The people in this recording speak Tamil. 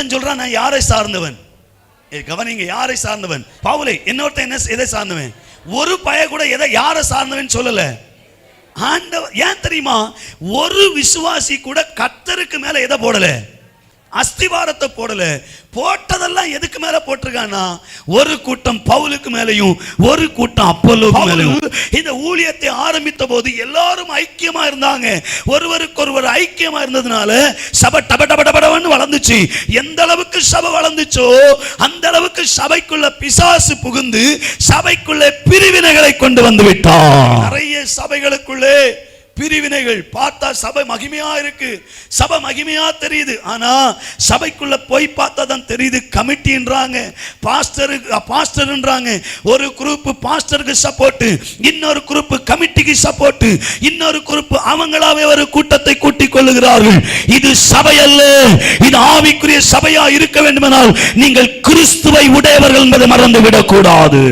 இன்னொருத்தன் சொல்றான் நான் யாரை சார்ந்தவன். கவனிங்க, யாரை சார்ந்தவன்? பவுலை. இன்னொருத்தன் எதை சார்ந்தவன்? ஒரு பய கூட யாரை சார்ந்தவன் சொல்லல, ஆண்டவர். ஏன் தெரியுமா? ஒரு விசுவாசி கூட கர்த்தருக்கு மேல எதை போடல, அஸ்திவாரத்தை போடல. போட்டதெல்லாம் எதுக்கு மேல போட்டிருக்கானா, ஒரு கூட்டம் பவுலுக்கு மேலையும் ஒரு கூட்டம் அப்போலோக்கு மேலையும். இந்த ஊழியத்தை ஆரம்பித்த போது எல்லாரும் ஐக்கியமா இருந்தாங்க, ஒருவருக்கு ஒருவர் ஐக்கியமா இருந்ததுனால சபை டப டப டபன்னு வளர்ந்துச்சு. எந்த அளவுக்கு சபை வளர்ந்துச்சோ அந்த அளவுக்கு சபைக்குள்ள பிசாசு புகுந்து சபைக்குள்ளே பிரிவினைகளை கொண்டு வந்து விட்டான். நிறைய சபைகளுக்குள்ளே பிரிவினைகள். பார்த்தா சபை மகிமையா இருக்கு, சபை மகிமையா தெரியுது. ஆனா சபைக்குள்ள போய் பார்த்தா தான் தெரியுது கமிட்டின்றாங்க, பாஸ்டர்ன்றாங்க. ஒரு குரூப் பாஸ்டருக்கு சப்போர்ட், இன்னொரு குரூப் கமிட்டிக்கு சப்போர்ட், இன்னொரு குரூப் அவங்களாவே ஒரு கூட்டத்தை கூட்டிக் கொள்ளுகிறார்கள். இது சபை அல்ல, இது ஆவிக்குரிய சபையா இருக்க வேண்டுமானால் நீங்கள் கிறிஸ்துவை உடையவர்கள் என்பதை மறந்து விடக்கூடாது.